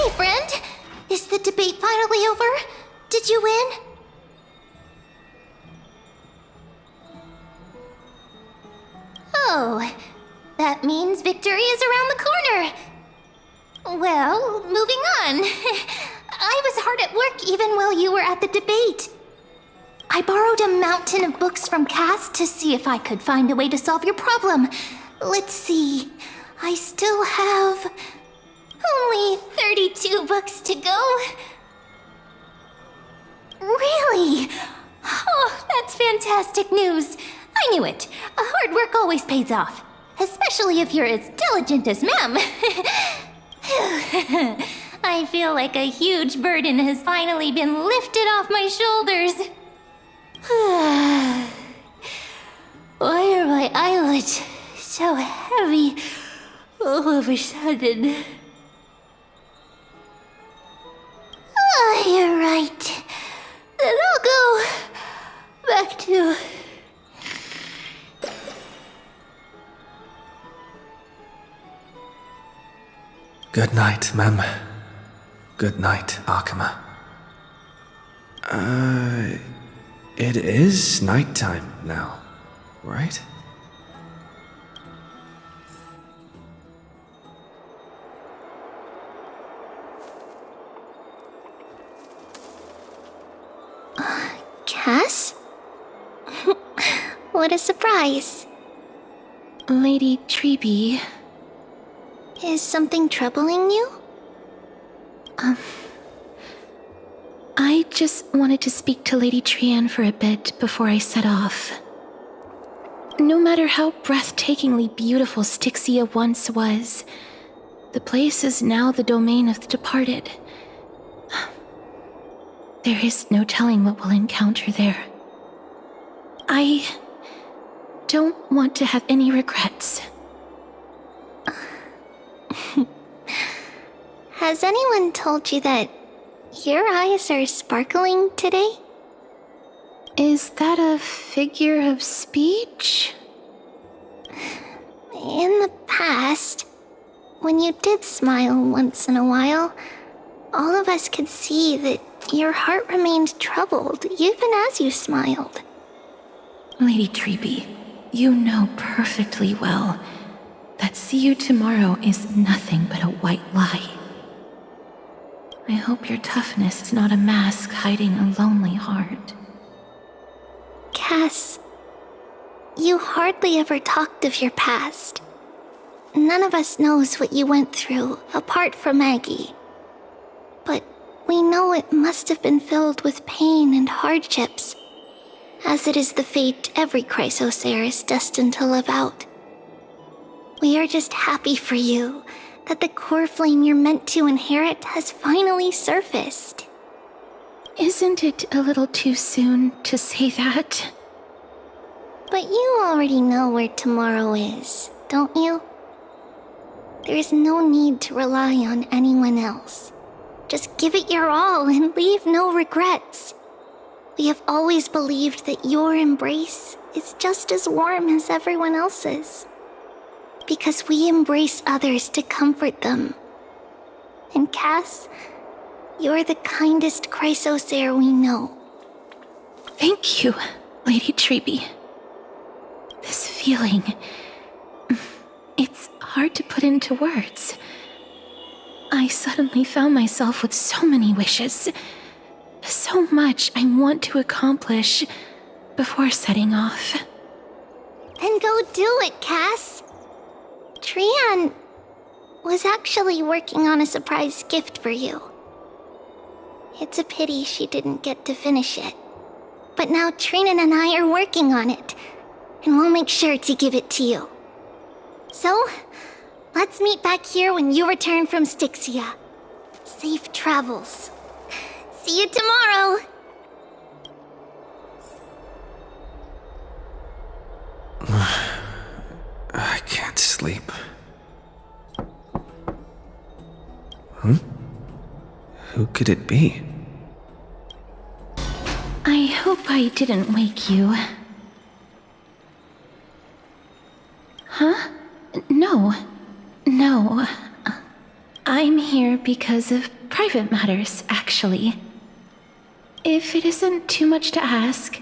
Hey, friend! Is the debate finally over? Did you win? Oh, that means victory is around the corner. Well, moving on. I was hard at work even while you were at the debate. I borrowed a mountain of books from Cass to see if I could find a way to solve your problem. Let's see. I still have only 32 books to go. Really? Oh, that's fantastic news. I knew it. Hard work always pays off. Especially if you're as diligent as Ma'am. I feel like a huge burden has finally been lifted off my shoulders. Why are my eyelids so heavy all of a sudden? Oh, you're right. Then I'll go back to... Good night, Mem. Good night, Akama. It is nighttime now, right? Cass? What a surprise. Lady Treeby. Is something troubling you? I just wanted to speak to Lady Trian for a bit before I set off. No matter how breathtakingly beautiful Styxia once was, the place is now the domain of the departed. There is no telling what we'll encounter there. I don't want to have any regrets. Has anyone told you that your eyes are sparkling today? Is that a figure of speech? In the past, when you did smile once in a while, all of us could see that your heart remained troubled even as you smiled. Lady Treeby, you know perfectly well that see you tomorrow is nothing but a white lie. I hope your toughness is not a mask hiding a lonely heart. Cass, you hardly ever talked of your past. None of us knows what you went through, apart from Maggie. But we know it must have been filled with pain and hardships, as it is the fate every Chrysosaur is destined to live out. We are just happy for you that the core flame you're meant to inherit has finally surfaced. Isn't it a little too soon to say that? But you already know where tomorrow is, don't you? There's no need to rely on anyone else. Just give it your all and leave no regrets. We have always believed that your embrace is just as warm as everyone else's. Because we embrace others to comfort them. And Cass, you're the kindest Chrysosaur we know. Thank you, Lady Treeby. This feeling... it's hard to put into words. I suddenly found myself with so many wishes. So much I want to accomplish before setting off. Then go do it, Cass. Trian was actually working on a surprise gift for you. It's a pity she didn't get to finish it. But now Trinan and I are working on it, and we'll make sure to give it to you. So, let's meet back here when you return from Styxia. Safe travels. See you tomorrow! I can't sleep. Who could it be? I hope I didn't wake you. Huh? No. I'm here. here because of private matters, actually. If it isn't too much to ask,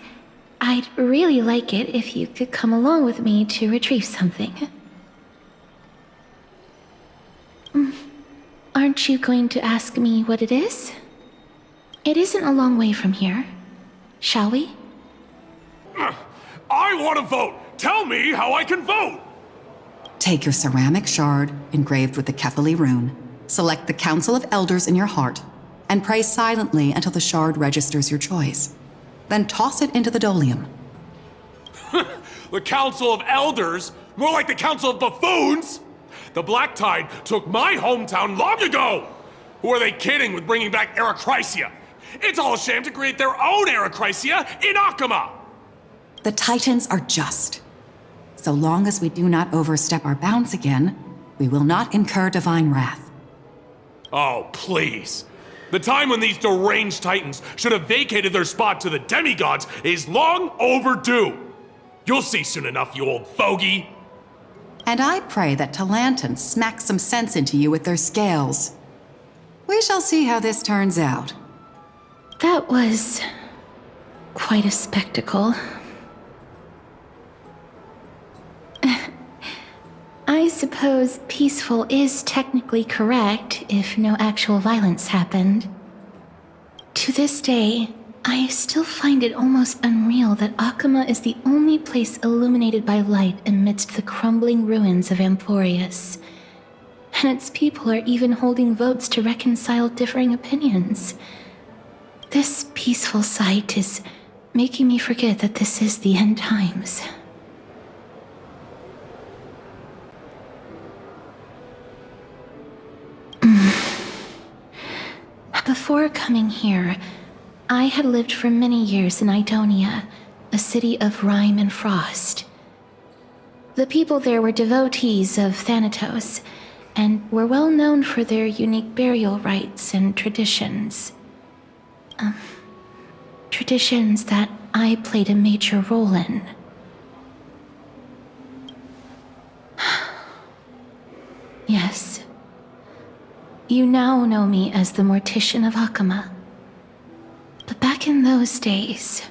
I'd really like it if you could come along with me to retrieve something. Aren't you going to ask me what it is? It isn't a long way from here. Shall we? I want to vote! Tell me how I can vote! Take your ceramic shard engraved with the Kefali rune, select the Council of Elders in your heart, and pray silently until the shard registers your choice. Then toss it into the Dolium. The Council of Elders? More like the Council of Buffoons! The Black Tide took my hometown long ago! Who are they kidding with bringing back Eracrycia? It's all a sham to create their own Eracrycia in Akama! The Titans are just. So long as we do not overstep our bounds again, we will not incur divine wrath. Oh, please. The time when these deranged Titans should have vacated their spot to the demigods is long overdue. You'll see soon enough, you old fogey. And I pray that Talanton smacks some sense into you with their scales. We shall see how this turns out. That was quite a spectacle. I suppose peaceful is technically correct if no actual violence happened. To this day, I still find it almost unreal that Akama is the only place illuminated by light amidst the crumbling ruins of Amphorius. And its people are even holding votes to reconcile differing opinions. This peaceful sight is making me forget that this is the end times. Before coming here, I had lived for many years in Idonia, a city of rime and frost. The people there were devotees of Thanatos, and were well known for their unique burial rites and traditions. Traditions that I played a major role in. Yes. You now know me as the Mortician of Akama. But back in those days,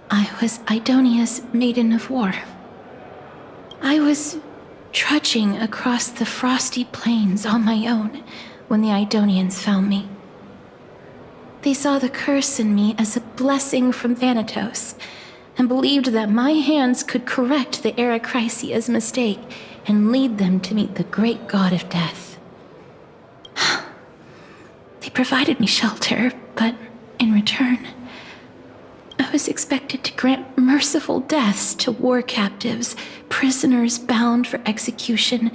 I was Idonia's Maiden of War. I was trudging across the frosty plains on my own when the Idonians found me. They saw the curse in me as a blessing from Thanatos, and believed that my hands could correct the Eracrycia's mistake and lead them to meet the great god of death. They provided me shelter, but in return, I was expected to grant merciful deaths to war captives, prisoners bound for execution,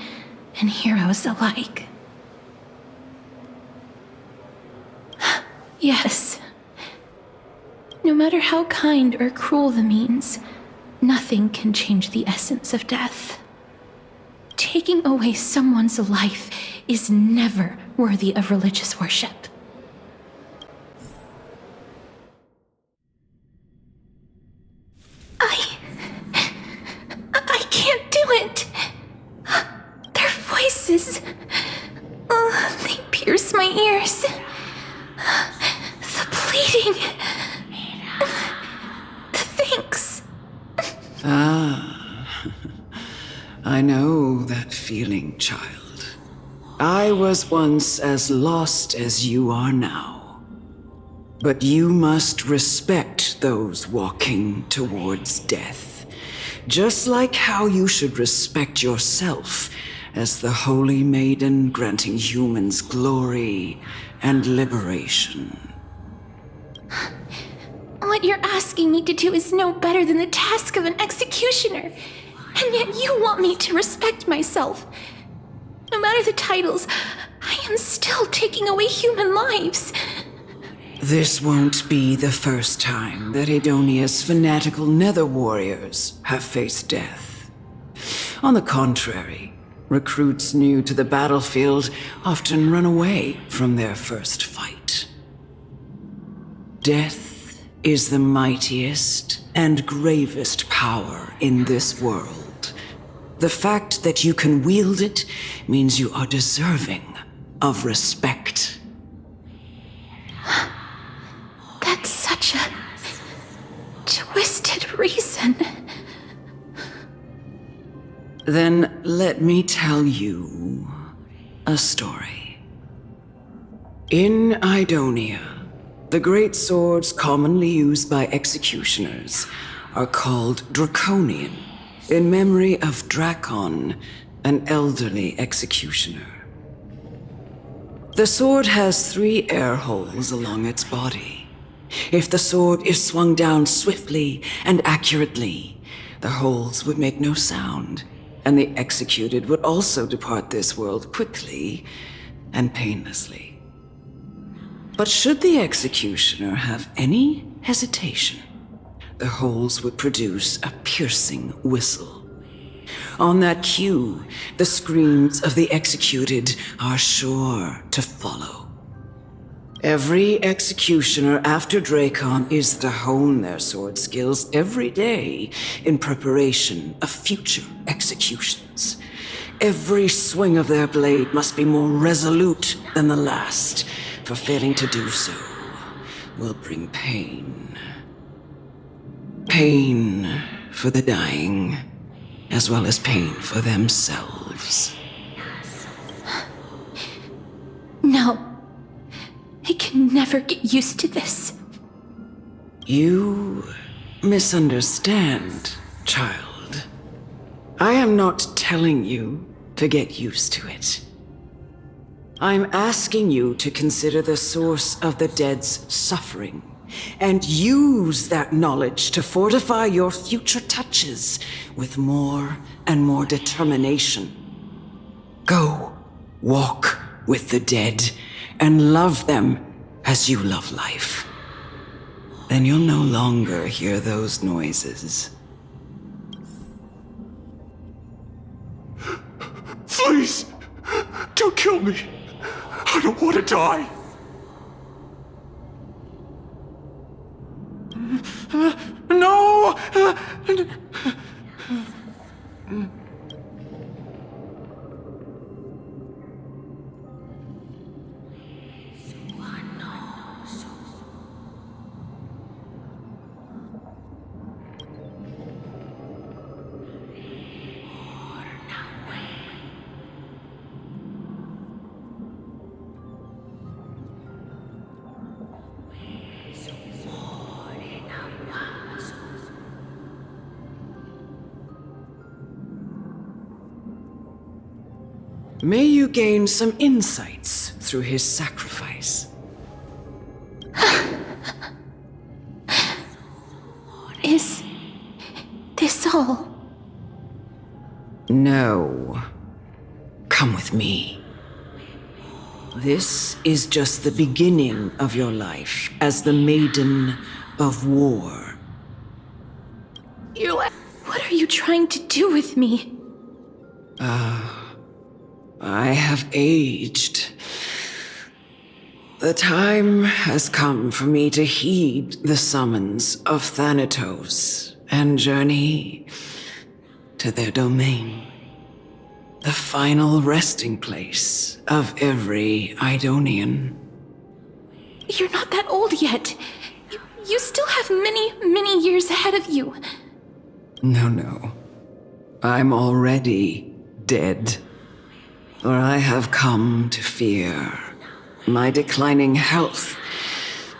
and heroes alike. Yes. No matter how kind or cruel the means, nothing can change the essence of death. Taking away someone's life is never worthy of religious worship. I can't do it. Their voices, they pierce my ears. The pleading, the thanks. I know that feeling, child. I was once as lost as you are now. But you must respect those walking towards death, just like how you should respect yourself as the Holy Maiden granting humans glory and liberation. What you're asking me to do is no better than the task of an executioner. And yet you want me to respect myself. No matter the titles, I am still taking away human lives. This won't be the first time that Edonia's fanatical nether warriors have faced death. On the contrary, recruits new to the battlefield often run away from their first fight. Death is the mightiest and gravest power in this world. The fact that you can wield it means you are deserving of respect. That's such a twisted reason. Then let me tell you a story. In Idonia, the great swords commonly used by executioners are called Draconian, in memory of Drakon, an elderly executioner. The sword has 3 air holes along its body. If the sword is swung down swiftly and accurately, the holes would make no sound, and the executed would also depart this world quickly and painlessly. But should the executioner have any hesitation, the holes would produce a piercing whistle. On that cue, the screams of the executed are sure to follow. Every executioner after Drakon is to hone their sword skills every day in preparation of future executions. Every swing of their blade must be more resolute than the last, for failing to do so will bring pain. Pain for the dying, as well as pain for themselves. No. I can never get used to this. You misunderstand, child. I am not telling you to get used to it. I'm asking you to consider the source of the dead's suffering and use that knowledge to fortify your future touches with more and more determination. Go, walk with the dead and love them as you love life. Then you'll no longer hear those noises. Please, don't kill me. I don't want to die. No! May you gain some insights through his sacrifice. Is this all? No. Come with me. This is just the beginning of your life as the Maiden of War. What are you trying to do with me? I have aged. The time has come for me to heed the summons of Thanatos and journey to their domain. The final resting place of every Idonian. You're not that old yet. You still have many, many years ahead of you. No. I'm already dead. For I have come to fear my declining health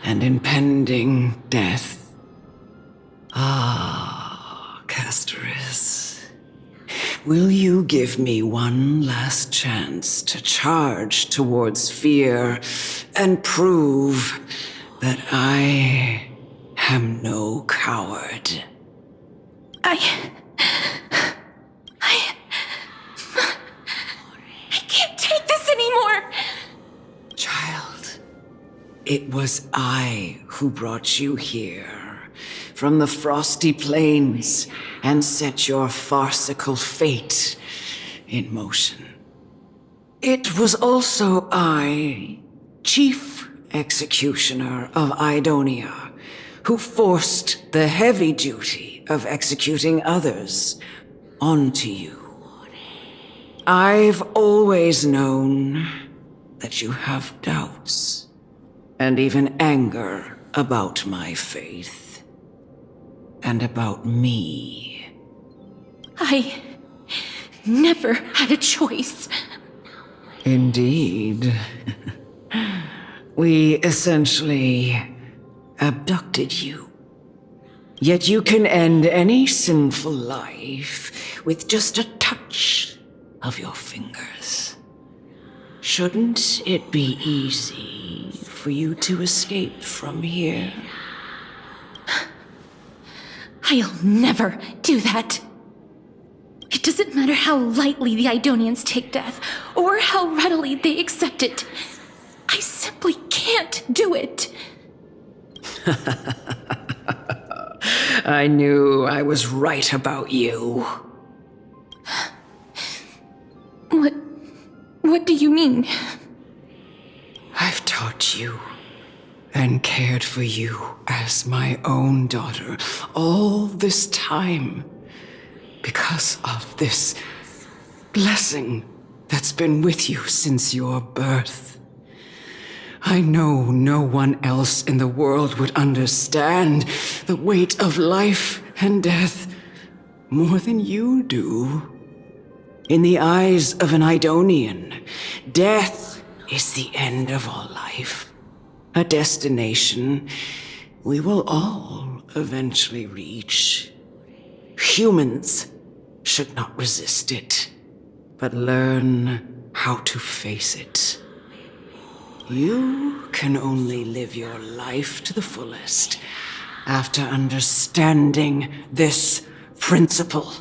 and impending death. Ah, CASTORICE. Will you give me one last chance to charge towards fear and prove that I am no coward? I can't take this anymore! Child, it was I who brought you here from the frosty plains and set your farcical fate in motion. It was also I, Chief Executioner of Idonia, who forced the heavy duty of executing others onto you. I've always known that you have doubts and even anger about my faith and about me. I never had a choice. Indeed. We essentially abducted you. Yet you can end any sinful life with just a touch of your fingers. Shouldn't it be easy for you to escape from here? I'll never do that. It doesn't matter how lightly the Idonians take death, or how readily they accept it. I simply can't do it. I knew I was right about you. What do you mean? I've taught you and cared for you as my own daughter all this time because of this blessing that's been with you since your birth. I know no one else in the world would understand the weight of life and death more than you do. In the eyes of an Idonian, death is the end of all life, a destination we will all eventually reach. Humans should not resist it, but learn how to face it. You can only live your life to the fullest after understanding this principle.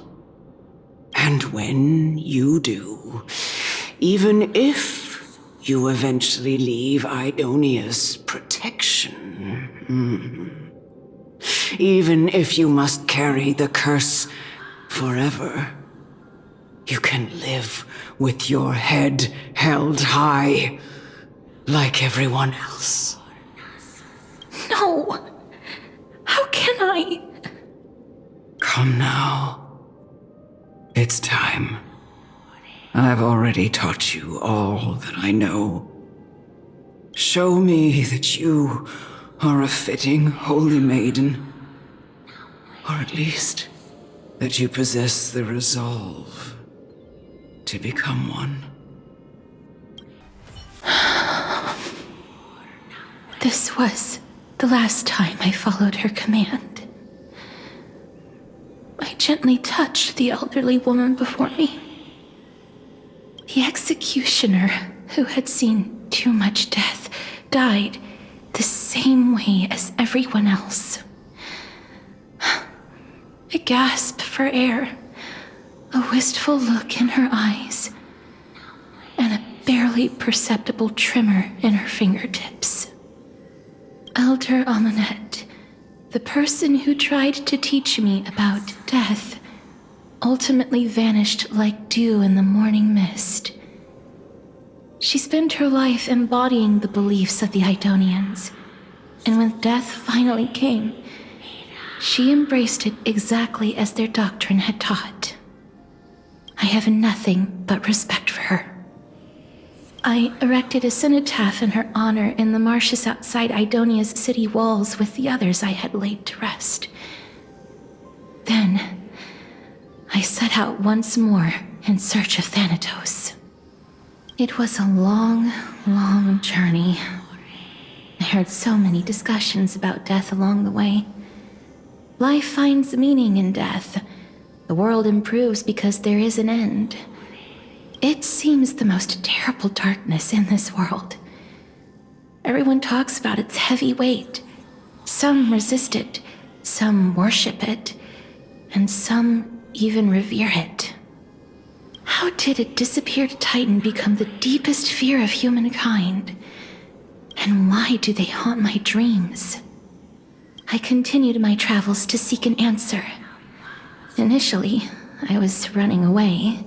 And when you do, even if you eventually leave Idonia's protection, even if you must carry the curse forever, you can live with your head held high, like everyone else. No! How can I? Come now. It's time. I've already taught you all that I know. Show me that you are a fitting holy maiden, or at least that you possess the resolve to become one. This was the last time I followed her command. I gently touched the elderly woman before me. The executioner, who had seen too much death, died the same way as everyone else. A gasp for air, a wistful look in her eyes, and a barely perceptible tremor in her fingertips. Elder Amunet, the person who tried to teach me about death, ultimately vanished like dew in the morning mist. She spent her life embodying the beliefs of the Idonians, and when death finally came, she embraced it exactly as their doctrine had taught. I have nothing but respect for her. I erected a cenotaph in her honor in the marshes outside Idonia's city walls with the others I had laid to rest. Then, I set out once more in search of Thanatos. It was a long, long journey. I heard so many discussions about death along the way. Life finds meaning in death. The world improves because there is an end. It seems the most terrible darkness in this world. Everyone talks about its heavy weight. Some resist it, some worship it, and some even revere it. How did a disappeared titan become the deepest fear of humankind? And why do they haunt my dreams? I continued my travels to seek an answer. Initially, I was running away.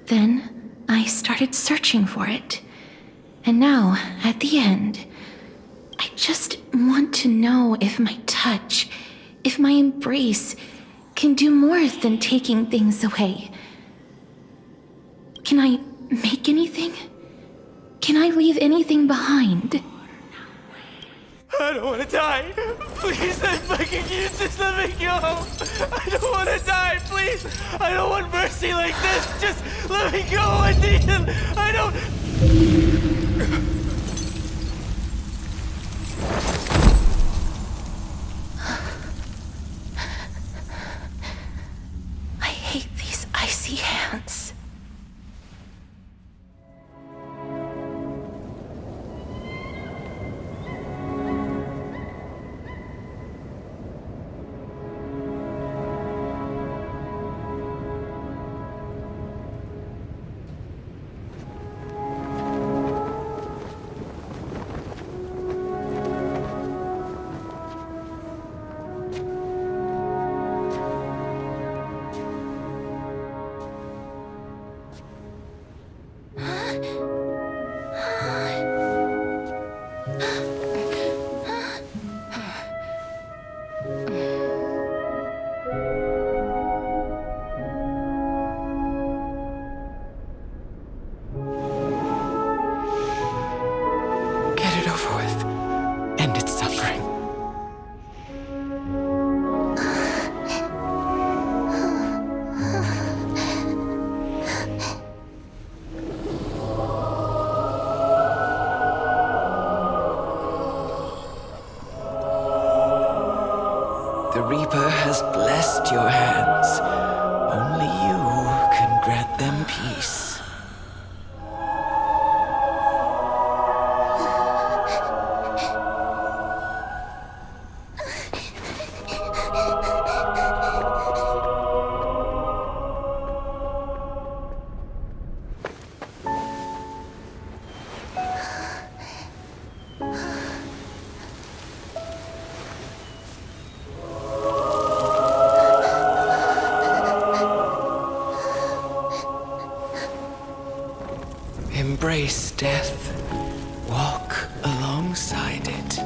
Then, I started searching for it. And now, at the end, I just want to know if my touch, if my embrace, can do more than taking things away. Can I make anything? Can I leave anything behind? I don't want to die. Please, I fucking you just let me go. I don't want to die, please. I don't want mercy like this. Just let me go. I need him. I don't. I hate these icy hands. Get it over with. End its suffering. The Reaper has blessed your hands. Only you can grant them peace. Embrace death. Walk alongside it.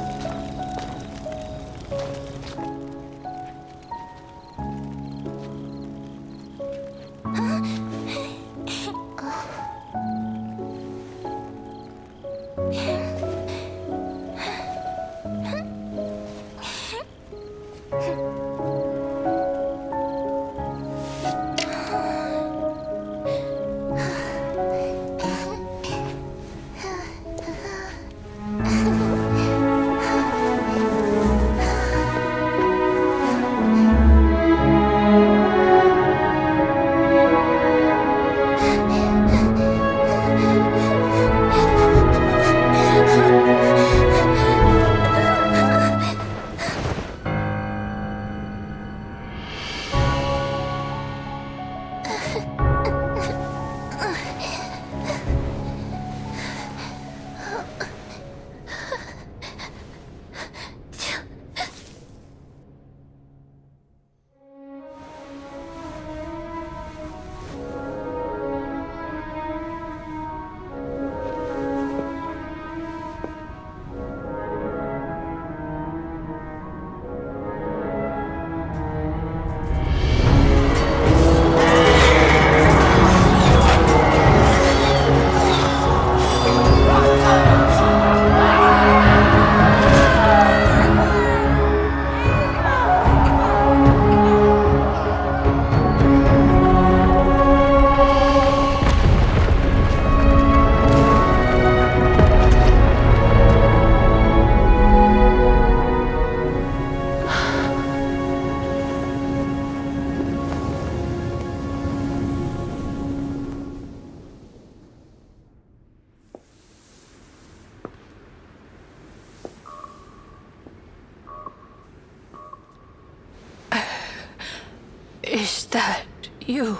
Is that you,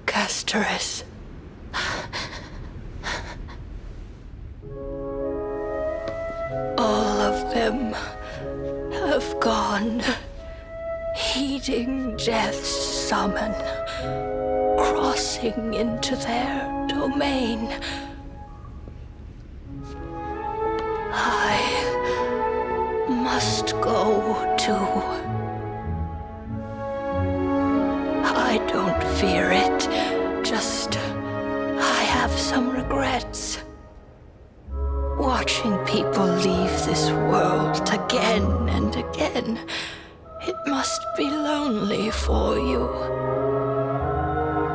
CASTORICE? All of them have gone, heeding death's summon, crossing into their domain. I must go too. I don't fear it, just I regrets. Watching people leave this world again and again, it must be lonely for you.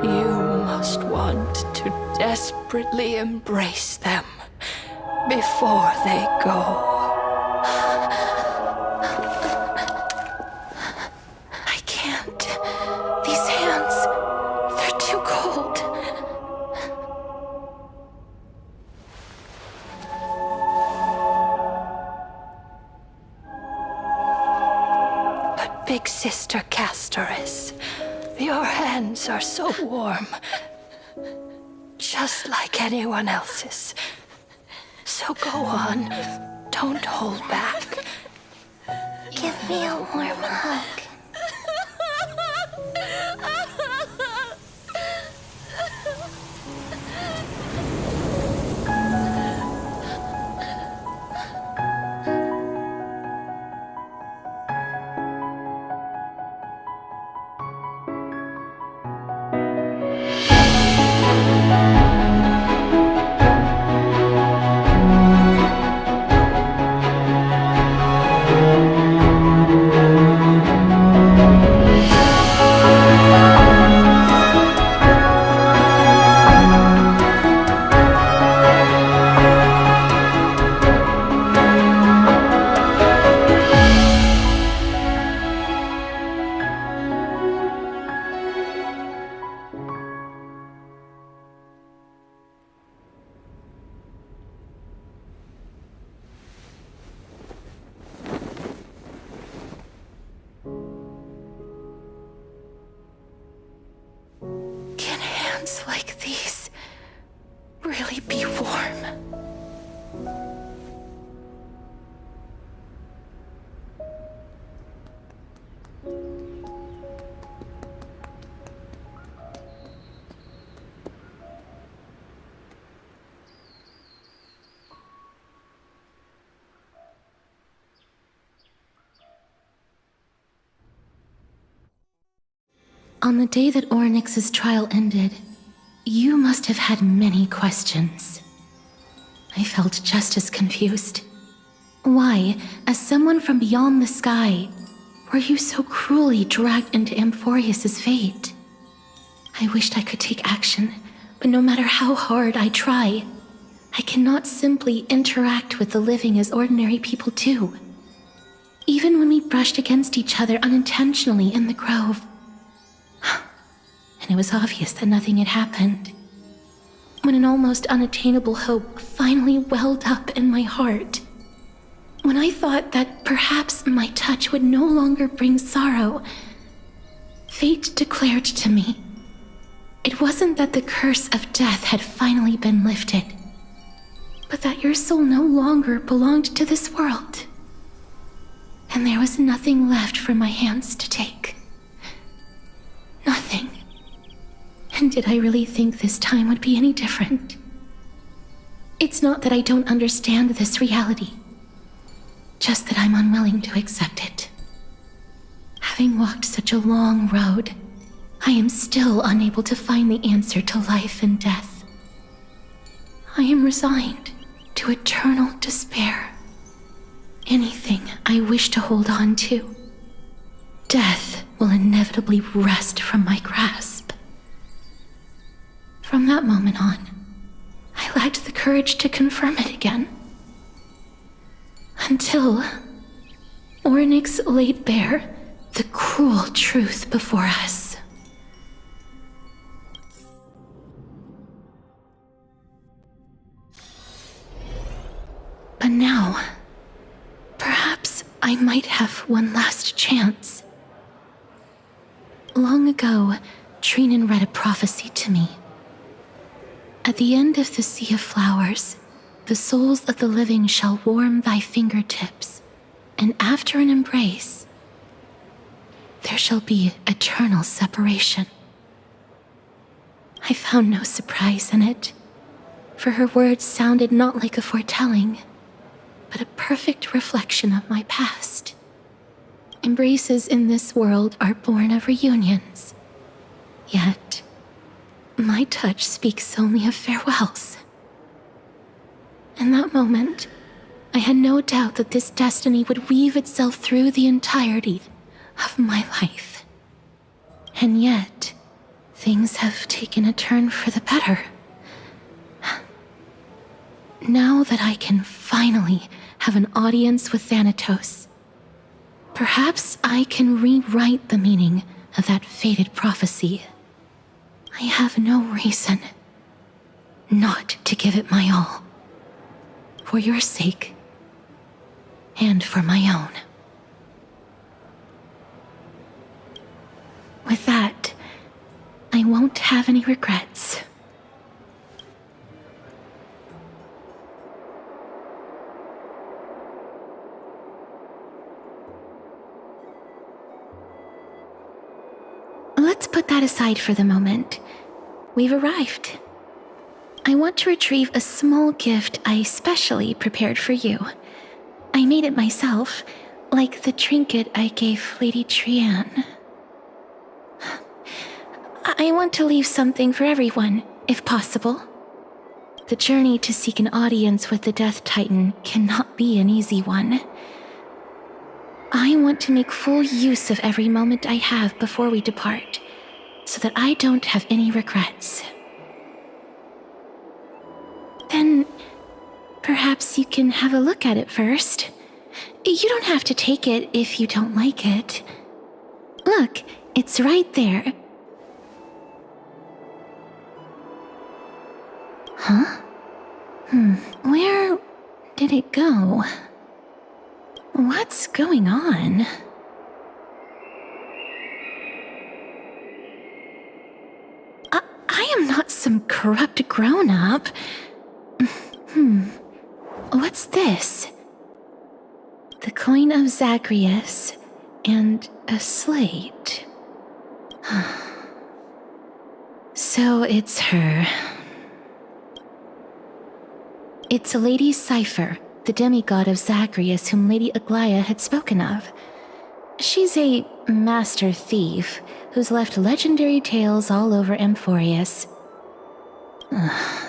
You must want to desperately embrace them before they go. I can't. These hands, they're too cold. But Big Sister Castoris, your hands are so warm. Just like anyone else's. So go on. Don't hold back. Give me a warm hug. Can hands like these really be warm? On the day that Oryx's trial ended, you must have had many questions. I felt just as confused. Why, as someone from beyond the sky, were you so cruelly dragged into Amphorius's fate? I wished I could take action, but no matter how hard I try, I cannot simply interact with the living as ordinary people do. Even when we brushed against each other unintentionally in the grove, and it was obvious that nothing had happened. When an almost unattainable hope finally welled up in my heart. When I thought that perhaps my touch would no longer bring sorrow, fate declared to me, it wasn't that the curse of death had finally been lifted, but that your soul no longer belonged to this world. And there was nothing left for my hands to take. Nothing. And did I really think this time would be any different? It's not that I don't understand this reality, just that I'm unwilling to accept it. Having walked such a long road, I am still unable to find the answer to life and death. I am resigned to eternal despair. Anything I wish to hold on to, death will inevitably wrest from my grasp. From that moment on, I lacked the courage to confirm it again. Until Oryx laid bare the cruel truth before us. But now, perhaps I might have one last chance. Long ago, Trinan read a prophecy to me. At the end of the sea of flowers, the souls of the living shall warm thy fingertips, and after an embrace, there shall be eternal separation. I found no surprise in it, for her words sounded not like a foretelling, but a perfect reflection of my past. Embraces in this world are born of reunions, yet my touch speaks only of farewells. In that moment, I had no doubt that this destiny would weave itself through the entirety of my life. And yet, things have taken a turn for the better. Now that I can finally have an audience with Thanatos, perhaps I can rewrite the meaning of that fated prophecy. I have no reason not to give it my all. For your sake, and for my own. With that, I won't have any regrets. Let's put that aside for the moment. We've arrived. I want to retrieve a small gift I specially prepared for you. I made it myself, like the trinket I gave Lady Trianne. I want to leave something for everyone, if possible. The journey to seek an audience with the Death Titan cannot be an easy one. I want to make full use of every moment I have before we depart, so that I don't have any regrets. Then, perhaps you can have a look at it first. You don't have to take it if you don't like it. Look, it's right there. Huh? Where did it go? What's going on? I am not some corrupt grown-up. What's this? The coin of Zagreus and a slate. So it's her. It's Lady Cypher, the demigod of Zagreus whom Lady Aglaia had spoken of. She's a master thief who's left legendary tales all over Amphorius.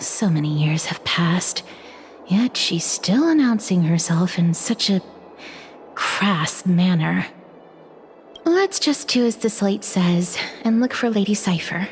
So many years have passed, yet she's still announcing herself in such a crass manner. Let's just do as the slate says and look for Lady Cypher.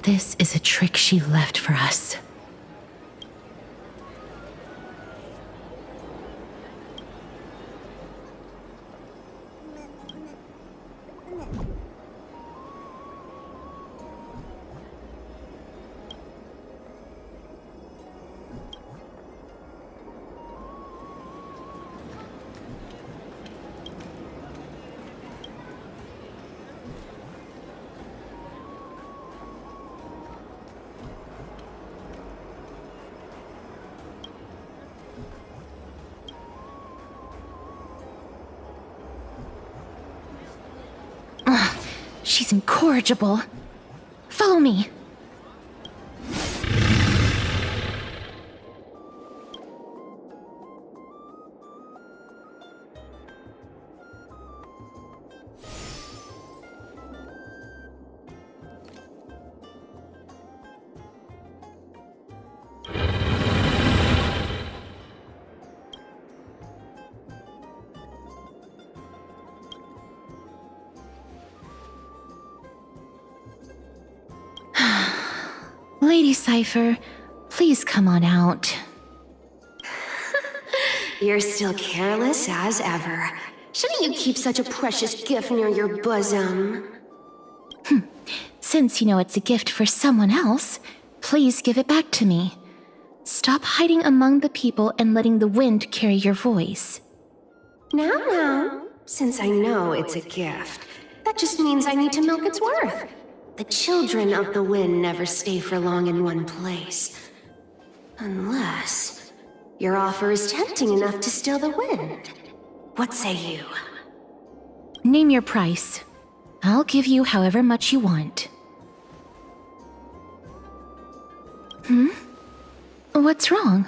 This is a trick she left for us. She's incorrigible. Follow me. Lady Cypher, please come on out. You're still careless as ever. Shouldn't you keep such a precious gift near your bosom? Since you know it's a gift for someone else, please give it back to me. Stop hiding among the people and letting the wind carry your voice. Now, since I know it's a gift, that just means I need to milk its worth. The children of the wind never stay for long in one place. Unless Your offer is tempting enough to still the wind. What say you? Name your price. I'll give you however much you want. What's wrong?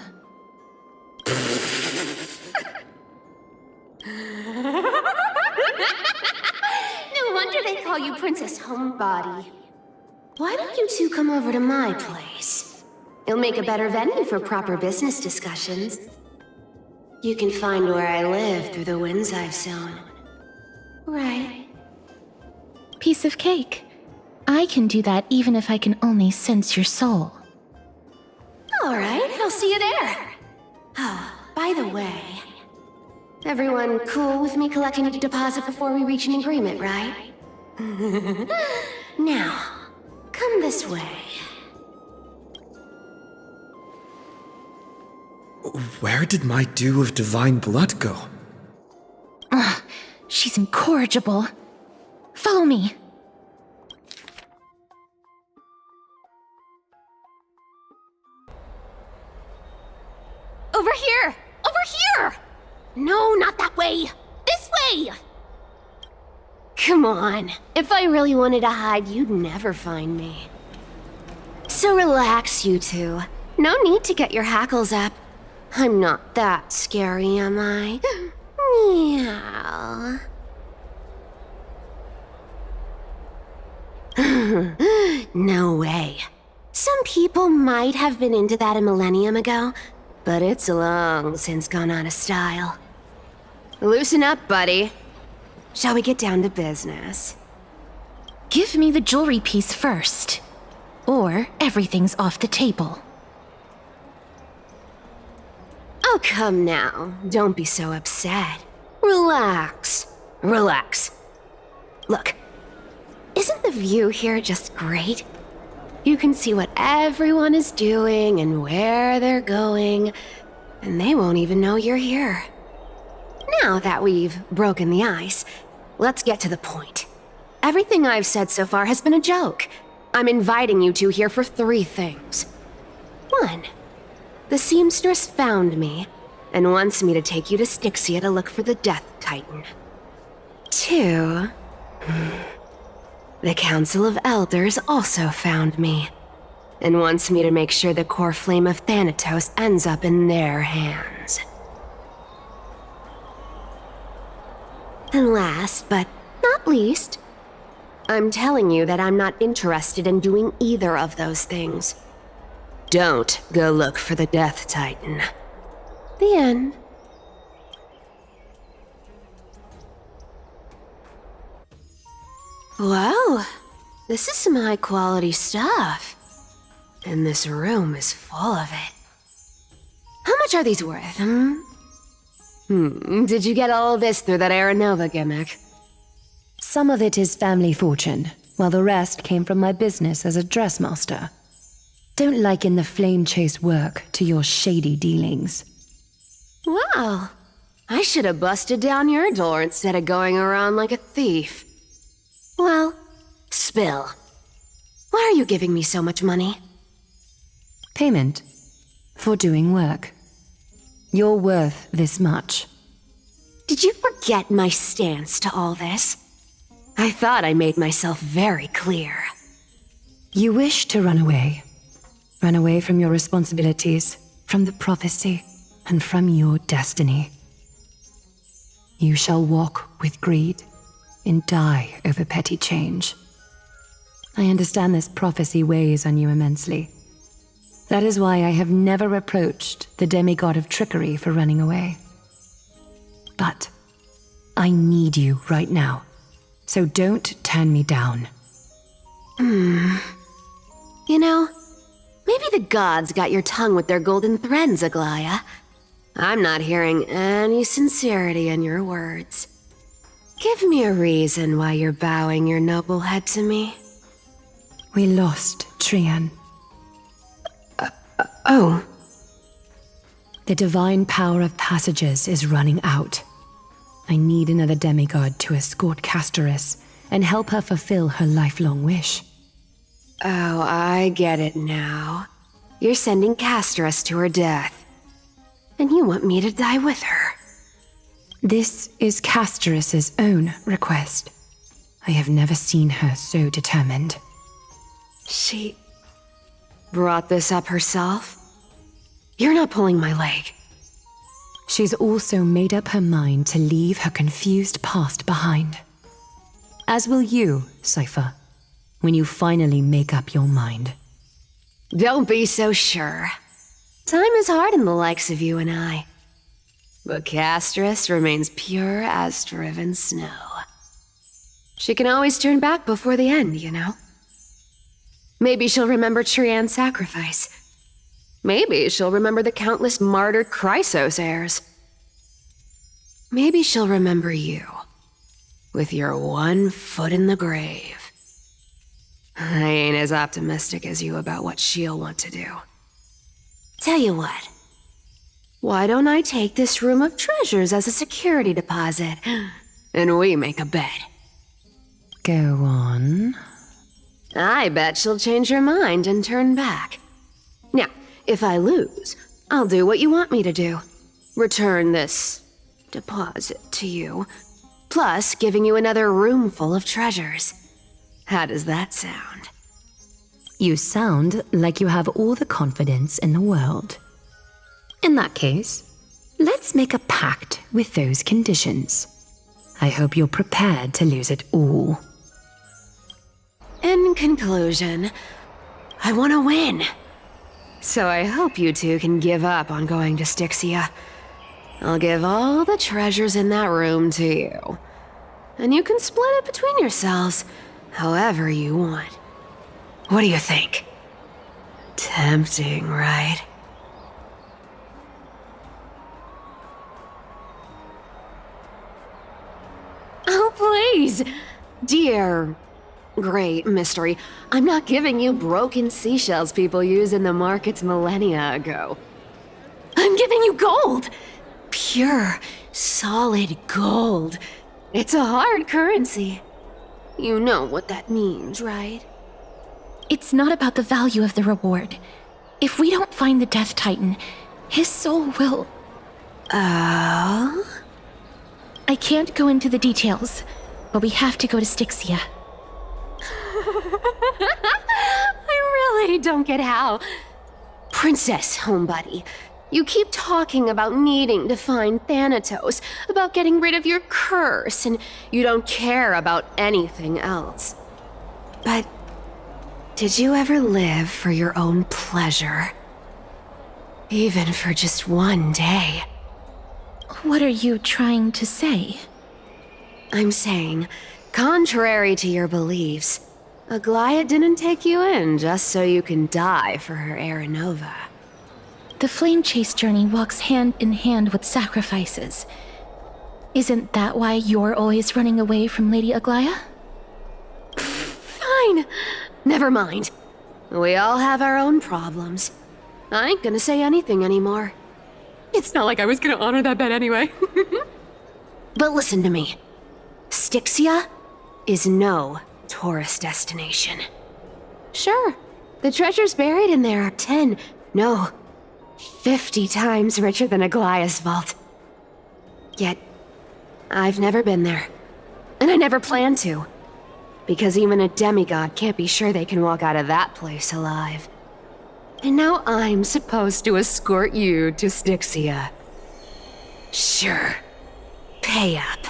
No wonder they call you Princess Homebody. Why don't you two come over to my place? It'll make a better venue for proper business discussions. You can find where I live through the winds I've sown. Right. Piece of cake. I can do that even if I can only sense your soul. Alright, I'll see you there. Oh, by the way, everyone cool with me collecting a deposit before we reach an agreement, right? Now, come this way. Where did my dew of divine blood go? She's incorrigible. Follow me. Over here! Over here! No, not that way! This way! Come on. If I really wanted to hide, you'd never find me. So relax, you two. No need to get your hackles up. I'm not that scary, am I? Meow. No way. Some people might have been into that a millennium ago, but it's long since gone out of style. Loosen up, buddy. Shall we get down to business? Give me the jewelry piece first. Or everything's off the table. Oh, come now. Don't be so upset. Relax. Relax. Look, isn't the view here just great? You can see what everyone is doing and where they're going, and they won't even know you're here. Now that we've broken the ice, let's get to the point. Everything I've said so far has been a joke. I'm inviting you two here for 3 things. 1. The seamstress found me and wants me to take you to Styxia to look for the Death Titan. 2. The Council of Elders also found me and wants me to make sure the core flame of Thanatos ends up in their hands. And last, but not least, I'm telling you that I'm not interested in doing either of those things. Don't go look for the Death Titan. The end. Whoa, this is some high-quality stuff. And this room is full of it. How much are these worth, Did you get all of this through that Aranova gimmick? Some of it is family fortune, while the rest came from my business as a dressmaster. Don't liken the flame chase work to your shady dealings. Wow, I should have busted down your door instead of going around like a thief. Well, spill. Why are you giving me so much money? Payment for doing work. You're worth this much. Did you forget my stance to all this? I thought I made myself very clear. You wish to run away. Run away from your responsibilities, from the prophecy, and from your destiny. You shall walk with greed and die over petty change. I understand this prophecy weighs on you immensely. That is why I have never reproached the demigod of trickery for running away. But I need you right now, so don't turn me down. You know, maybe the gods got your tongue with their golden threads, Aglaya. I'm not hearing any sincerity in your words. Give me a reason why you're bowing your noble head to me. We lost Trian. Oh. The divine power of passages is running out. I need another demigod to escort CASTORICE and help her fulfill her lifelong wish. Oh, I get it now. You're sending CASTORICE to her death. And you want me to die with her. This is CASTORICE's own request. I have never seen her so determined. She brought this up herself? You're not pulling my leg. She's also made up her mind to leave her confused past behind. As will you, Cypher, when you finally make up your mind. Don't be so sure. Time is hard in the likes of you and I. But Castorice remains pure as driven snow. She can always turn back before the end, you know? Maybe she'll remember Trian's sacrifice. Maybe she'll remember the countless martyred Chrysos heirs. Maybe she'll remember you, with your one foot in the grave. I ain't as optimistic as you about what she'll want to do. Tell you what. Why don't I take this room of treasures as a security deposit, and we make a bet? Go on. I bet she'll change her mind and turn back. Now, if I lose, I'll do what you want me to do. Return this deposit to you, plus giving you another room full of treasures. How does that sound? You sound like you have all the confidence in the world. In that case, let's make a pact with those conditions. I hope you're prepared to lose it all. In conclusion, I want to win. So I hope you two can give up on going to Styxia. I'll give all the treasures in that room to you. And you can split it between yourselves however you want. What do you think? Tempting, right? Oh, please! Dear great mystery, I'm not giving you broken seashells people use in the markets millennia ago. I'm giving you gold! Pure, solid gold. It's a hard currency. You know what that means, right? It's not about the value of the reward. If we don't find the Death Titan, his soul will... Oh? I can't go into the details, but we have to go to Styxia. I really don't get how. Princess, homebuddy, you keep talking about needing to find Thanatos, about getting rid of your curse, and you don't care about anything else. But did you ever live for your own pleasure? Even for just one day? What are you trying to say? I'm saying, contrary to your beliefs, Aglaia didn't take you in just so you can die for her Aranova. The flame chase journey walks hand in hand with sacrifices. Isn't that why you're always running away from Lady Aglaia? Fine. Never mind. We all have our own problems. I ain't gonna say anything anymore. It's not like I was gonna honor that bet anyway. But listen to me. Styxia is no tourist destination. Sure, the treasures buried in there are 10, no, 50 times richer than Aglaia's vault. Yet, I've never been there. And I never plan to. Because even a demigod can't be sure they can walk out of that place alive. And now I'm supposed to escort you to Styxia. Sure. Pay up.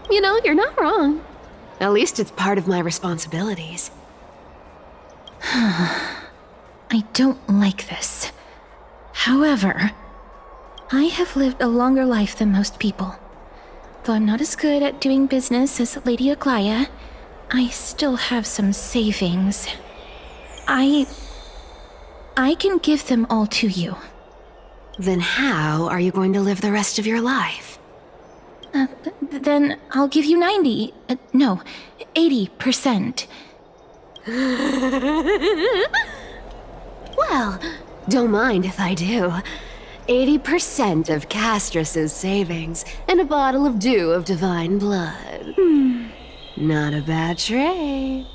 You know, you're not wrong. At least it's part of my responsibilities. I don't like this. However, I have lived a longer life than most people. Though I'm not as good at doing business as Lady Aglaia, I still have some savings. I can give them all to you. Then how are you going to live the rest of your life? Then I'll give you 90. No, 80%. Well, don't mind if I do. 80% of Castorice's savings and a bottle of dew of divine blood. Not a bad trade.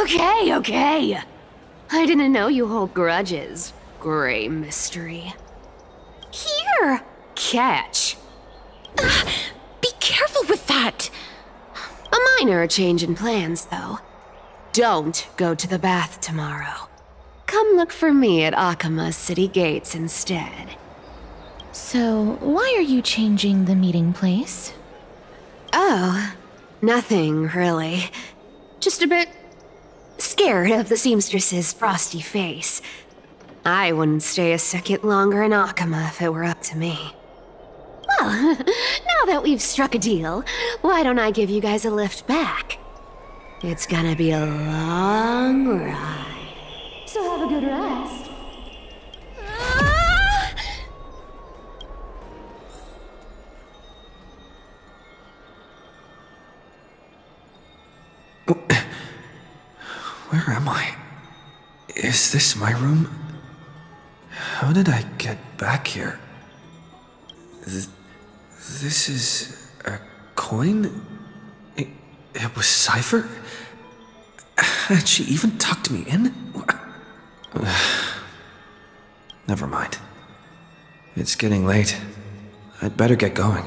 Okay. I didn't know you hold grudges, Gray Mystery. Here! Catch. Be careful with that! A minor change in plans, though. Don't go to the bath tomorrow. Come look for me at Akama's city gates instead. So, why are you changing the meeting place? Oh, nothing really. Just a bit scared of the seamstress's frosty face. I wouldn't stay a second longer in Akama if it were up to me. Well, now that we've struck a deal, why don't I give you guys a lift back? It's gonna be a long ride. So have a good rest. Where am I? Is this my room? How did I get back here? This is a coin? It was Cypher? Had she even tucked me in? Never mind. It's getting late. I'd better get going.